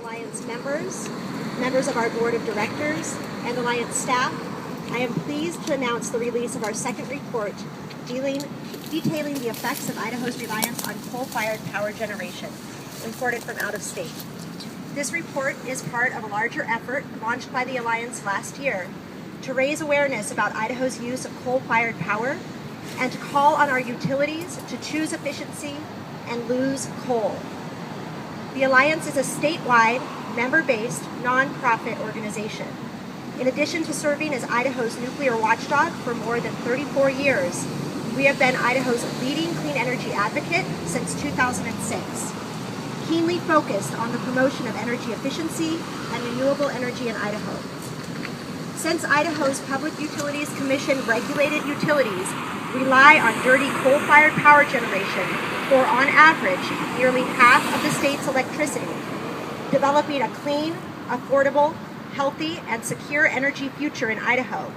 Alliance members, members of our board of directors, and Alliance staff, I am pleased to announce the release of our second report detailing the effects of Idaho's reliance on coal-fired power generation, imported from out of state. This report is part of a larger effort launched by the Alliance last year to raise awareness about Idaho's use of coal-fired power and to call on our utilities to choose efficiency and lose coal. The Alliance is a statewide, member-based, nonprofit organization. In addition to serving as Idaho's nuclear watchdog for more than 34 years, we have been Idaho's leading clean energy advocate since 2006, keenly focused on the promotion of energy efficiency and renewable energy in Idaho. Since Idaho's Public Utilities Commission regulated utilities rely on dirty coal-fired power generation for, on average, nearly half of the state's electricity, developing a clean, affordable, healthy, and secure energy future in Idaho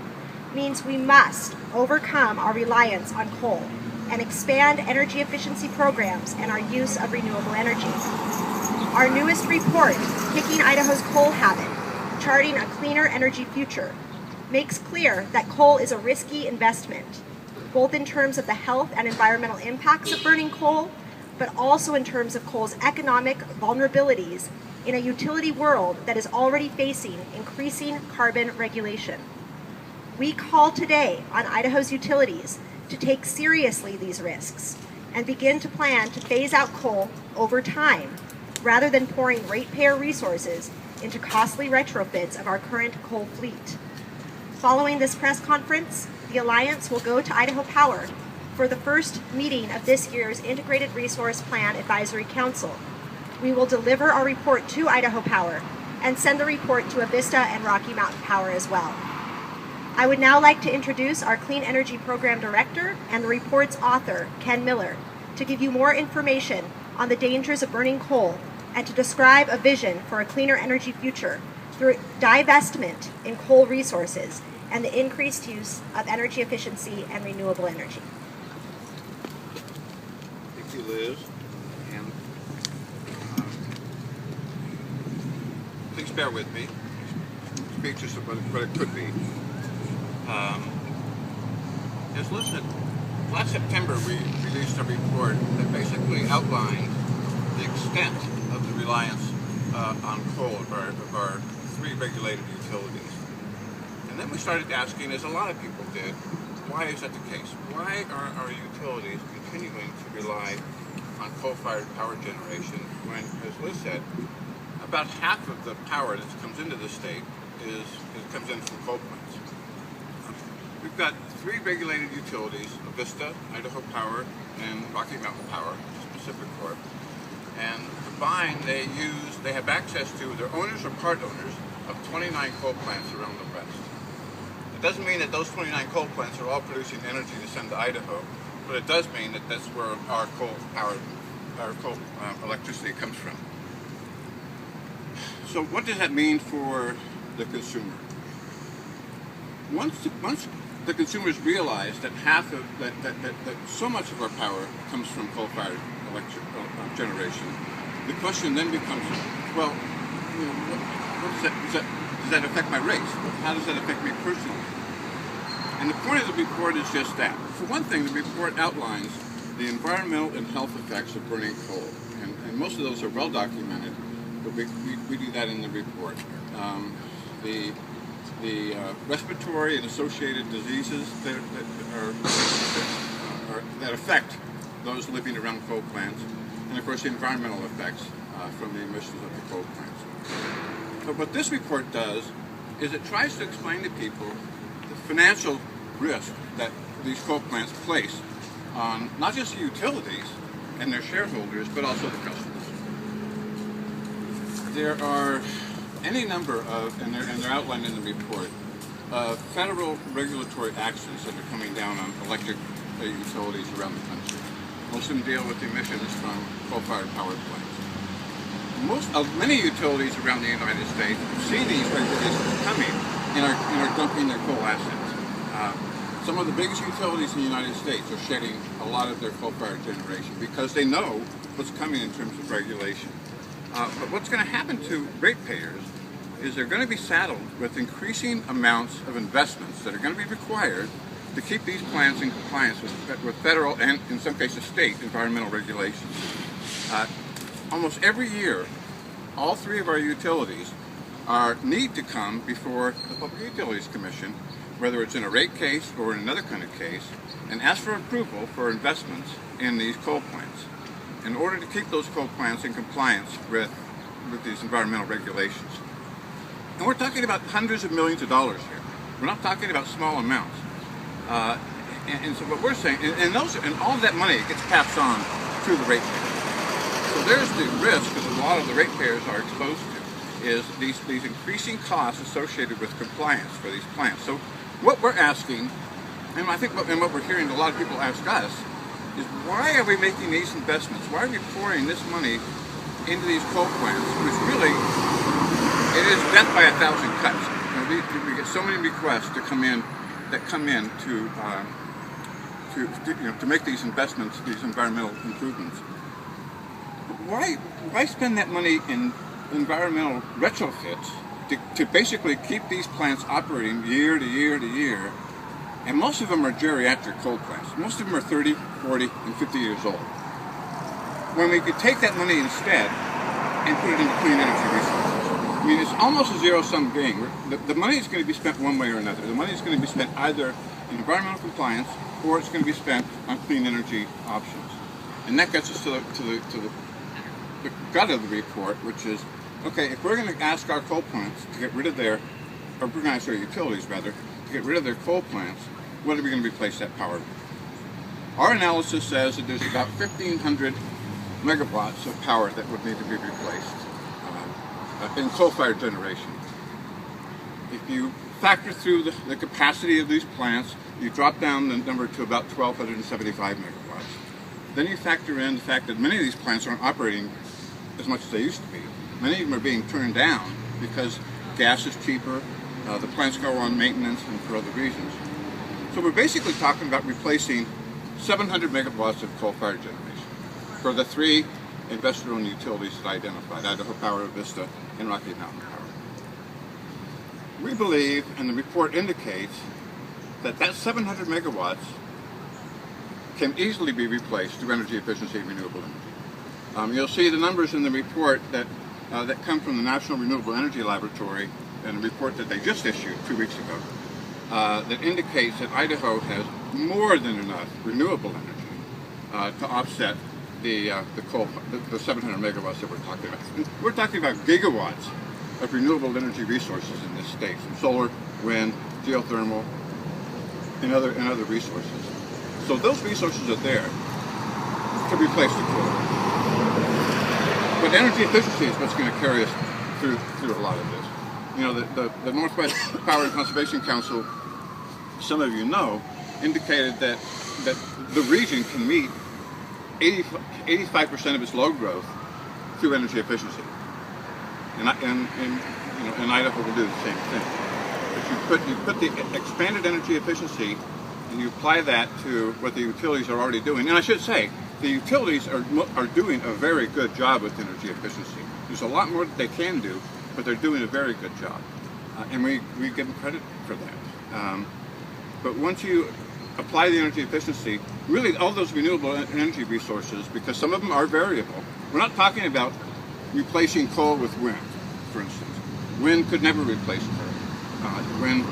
means we must overcome our reliance on coal and expand energy efficiency programs and our use of renewable energy. Our newest report, Kicking Idaho's Coal Habit, Charting a Cleaner Energy Future, makes clear that coal is a risky investment, both in terms of the health and environmental impacts of burning coal, but also in terms of coal's economic vulnerabilities in a utility world that is already facing increasing carbon regulation. We call today on Idaho's utilities to take seriously these risks and begin to plan to phase out coal over time, rather than pouring ratepayer resources into costly retrofits of our current coal fleet. Following this press conference, the Alliance will go to Idaho Power for the first meeting of this year's Integrated Resource Plan Advisory Council. We will deliver our report to Idaho Power and send the report to Avista and Rocky Mountain Power as well. I would now like to introduce our Clean Energy Program Director and the report's author, Ken Miller, to give you more information on the dangers of burning coal and to describe a vision for a cleaner energy future through divestment in coal resources and the increased use of energy efficiency and renewable energy. Thank you, Liz. And please bear with me. Speak just about what it could be. As Liz said, last September we released a report that basically outlined the extent of the reliance on coal of our three regulated utilities. And then we started asking, as a lot of people did, why is that the case? Why are our utilities continuing to rely on coal-fired power generation when, as Liz said, about half of the power that comes into the state comes in from coal plants? We've got three regulated utilities, Avista, Idaho Power, and Rocky Mountain Power, Pacific Corp. And combined, they have access to, their owners or part owners of 29 coal plants around the West. It doesn't mean that those 29 coal plants are all producing energy to send to Idaho, but it does mean that that's where our coal electricity comes from. So what does that mean for the consumer? Once the consumers realize that that so much of our power comes from coal-fired electric generation, the question then becomes, well, does that affect my rates? How does that affect me personally? And the point of the report is just that. For one thing, the report outlines the environmental and health effects of burning coal, and most of those are well documented, but we do that in the report. The respiratory and associated diseases that affect those living around coal plants, and of course the environmental effects from the emissions of the coal plants. But what this report does is it tries to explain to people the financial risk that these coal plants place on not just the utilities and their shareholders, but also the customers. There are any number of, and they're outlined in the report, federal regulatory actions that are coming down on electric utilities around the country. Most of them deal with emissions from coal-fired power plants. Many utilities around the United States see these regulations coming and are dumping their coal assets. Some of the biggest utilities in the United States are shedding a lot of their coal-fired generation because they know what's coming in terms of regulation. But what's going to happen to ratepayers is they're going to be saddled with increasing amounts of investments that are going to be required to keep these plants in compliance with federal and, in some cases, state environmental regulations. Almost every year, all three of our utilities need to come before the Public Utilities Commission, whether it's in a rate case or in another kind of case, and ask for approval for investments in these coal plants in order to keep those coal plants in compliance with these environmental regulations. And we're talking about hundreds of millions of dollars here. We're not talking about small amounts. And so what we're saying, and all of that money gets passed on to the ratepayers. So there's the risk that a lot of the ratepayers are exposed to, is these increasing costs associated with compliance for these plants. So what we're asking, and I think what we're hearing a lot of people ask us, is why are we making these investments? Why are we pouring this money into these coal plants, which really, it is death by a thousand cuts. We get so many requests to come in to make these investments, these environmental improvements. Why spend that money in environmental retrofits to basically keep these plants operating year to year to year? And most of them are geriatric coal plants. Most of them are 30, 40, and 50 years old. When we could take that money instead and put it into clean energy resources. I mean, it's almost a zero-sum game. The money is going to be spent one way or another. The money is going to be spent either in environmental compliance or it's going to be spent on clean energy options. And that gets us to the gut of the report, which is, okay, if we're going to ask our coal plants to get rid of their, or we're going to ask our utilities rather, to get rid of their coal plants, what are we going to replace that power with? Our analysis says that there's about 1,500 megawatts of power that would need to be replaced in coal-fired generation. If you factor through the capacity of these plants, you drop down the number to about 1,275 megawatts. Then you factor in the fact that many of these plants aren't operating as much as they used to be. Many of them are being turned down because gas is cheaper, the plants go on maintenance, and for other reasons. So we're basically talking about replacing 700 megawatts of coal-fired generation for the three investor-owned utilities that I identified, Idaho Power, Vista, and Rocky Mountain Power. We believe, and the report indicates, that 700 megawatts can easily be replaced through energy efficiency and renewable energy. You'll see the numbers in the report that come from the National Renewable Energy Laboratory, and a report that they just issued 2 weeks ago, that indicates that Idaho has more than enough renewable energy to offset the 700 megawatts that we're talking about. We're talking about gigawatts of renewable energy resources in this state, from solar, wind, geothermal, and other resources. So those resources are there to replace the coal. But energy efficiency is what's going to carry us through a lot of this. You know, the Northwest Power and Conservation Council, some of you know, indicated that the region can meet 85% of its load growth through energy efficiency. And Idaho will do the same thing. But you put the expanded energy efficiency and you apply that to what the utilities are already doing. And I should say, the utilities are doing a very good job with energy efficiency. There's a lot more that they can do, but they're doing a very good job. And we give them credit for that. But once you apply the energy efficiency, really all those renewable energy resources, because some of them are variable. We're not talking about replacing coal with wind, for instance. Wind could never replace coal. Wind,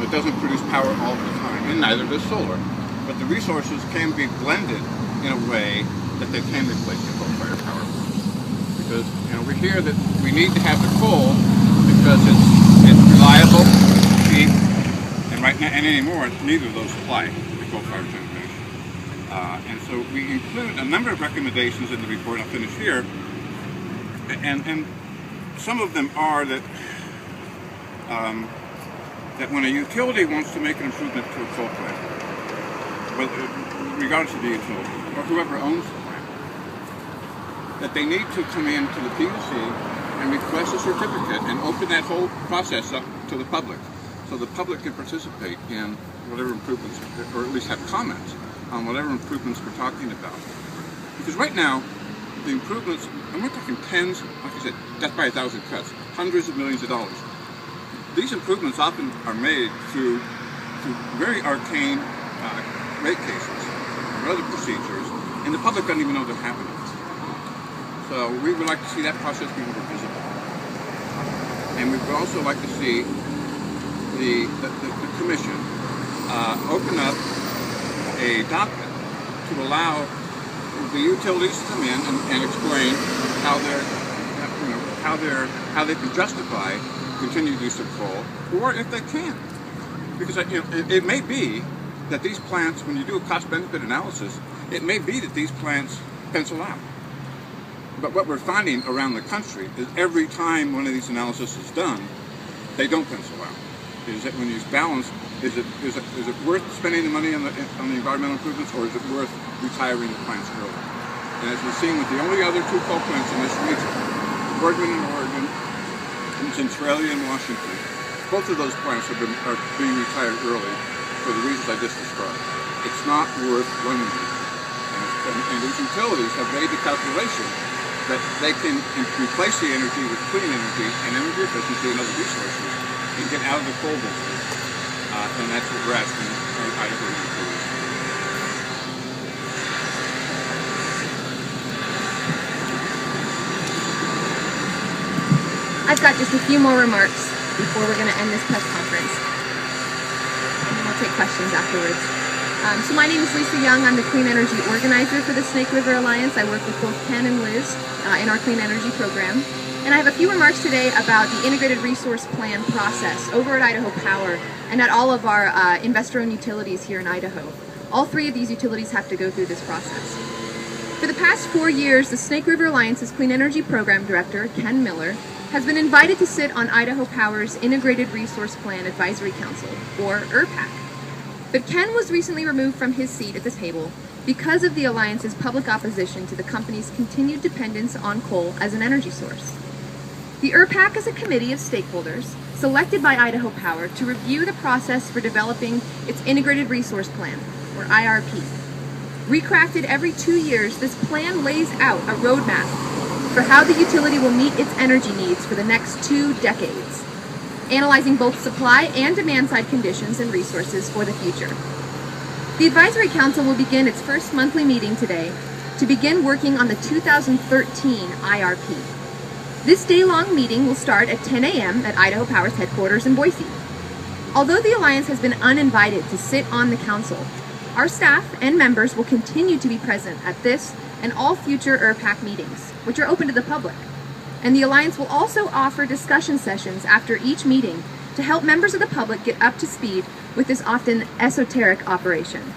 it doesn't produce power all the time, and neither does solar. But the resources can be blended in a way that they can replace the coal-fired power. Because we hear that we need to have the coal because it's reliable, cheap, and right now and anymore neither of those apply to coal-fired generation. And so we include a number of recommendations in the report. I'll finish here, and some of them are that that when a utility wants to make an improvement to a coal plant, regardless of the utility or whoever owns the plant, that they need to come in to the PUC and request a certificate and open that whole process up to the public, so the public can participate in whatever improvements, or at least have comments on whatever improvements we're talking about. Because right now, the improvements, and we're talking tens, like I said, death by 1,000 cuts, hundreds of millions of dollars. These improvements often are made through very arcane rate cases or other procedures, and the public doesn't even know they're happening. So we would like to see that process be more visible. And we would also like to see the Commission open up a docket to allow the utilities to come in and explain how they can justify continued use of coal, or if they can. Because it may be that these plants, when you do a cost-benefit analysis, it may be that these plants pencil out. But what we're finding around the country is every time one of these analyses is done, they don't pencil out. Is that when you balance, is it worth spending the money on the environmental improvements, or is it worth retiring the plants early? And as we've seen with the only other two coal plants in this region, Boardman in Oregon and Centralia in Washington, both of those plants are being retired early for the reasons I just described. It's not worth running them. And these utilities have made the calculation that they can replace the energy with clean energy and energy efficiency and other resources and get out of the coal business. And that's what we're asking Idaho utilities. I've got just a few more remarks before we're going to end this press conference. And then we'll take questions afterwards. So my name is Lisa Young. I'm the Clean Energy Organizer for the Snake River Alliance. I work with both Ken and Liz in our Clean Energy program. And I have a few remarks today about the Integrated Resource Plan process over at Idaho Power and at all of our investor-owned utilities here in Idaho. All three of these utilities have to go through this process. For the past 4 years, the Snake River Alliance's Clean Energy Program Director, Ken Miller, has been invited to sit on Idaho Power's Integrated Resource Plan Advisory Council, or IRPAC. But Ken was recently removed from his seat at the table because of the Alliance's public opposition to the company's continued dependence on coal as an energy source. The IRPAC is a committee of stakeholders selected by Idaho Power to review the process for developing its Integrated Resource Plan, or IRP. Recrafted every 2 years, this plan lays out a roadmap for how the utility will meet its energy needs for the next 2 decades, analyzing both supply and demand-side conditions and resources for the future. The Advisory Council will begin its first monthly meeting today to begin working on the 2013 IRP. This day-long meeting will start at 10 a.m. at Idaho Power's headquarters in Boise. Although the Alliance has been uninvited to sit on the council, our staff and members will continue to be present at this and all future IRPAC meetings, which are open to the public. And the Alliance will also offer discussion sessions after each meeting to help members of the public get up to speed with this often esoteric operation.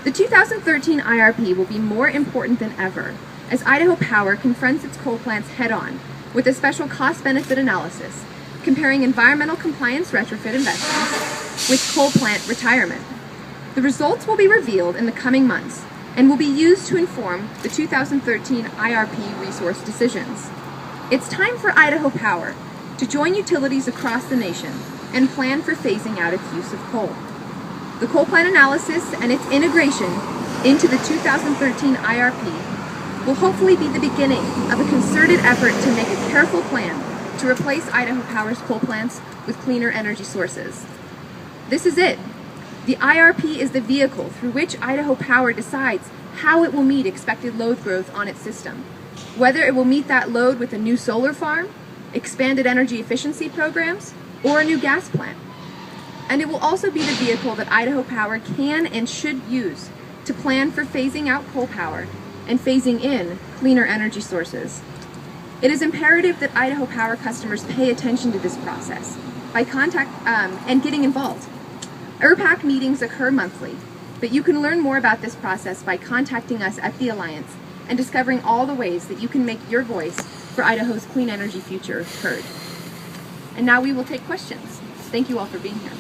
The 2013 IRP will be more important than ever as Idaho Power confronts its coal plants head-on with a special cost-benefit analysis comparing environmental compliance retrofit investments with coal plant retirement. The results will be revealed in the coming months and will be used to inform the 2013 IRP resource decisions. It's time for Idaho Power to join utilities across the nation and plan for phasing out its use of coal. The coal plant analysis and its integration into the 2013 IRP will hopefully be the beginning of a concerted effort to make a careful plan to replace Idaho Power's coal plants with cleaner energy sources. This is it. The IRP is the vehicle through which Idaho Power decides how it will meet expected load growth on its system, whether it will meet that load with a new solar farm, expanded energy efficiency programs, or a new gas plant. And it will also be the vehicle that Idaho Power can and should use to plan for phasing out coal power and phasing in cleaner energy sources. It is imperative that Idaho Power customers pay attention to this process by and getting involved. IRPAC meetings occur monthly, but you can learn more about this process by contacting us at the Alliance and discovering all the ways that you can make your voice for Idaho's clean energy future heard. And now we will take questions. Thank you all for being here.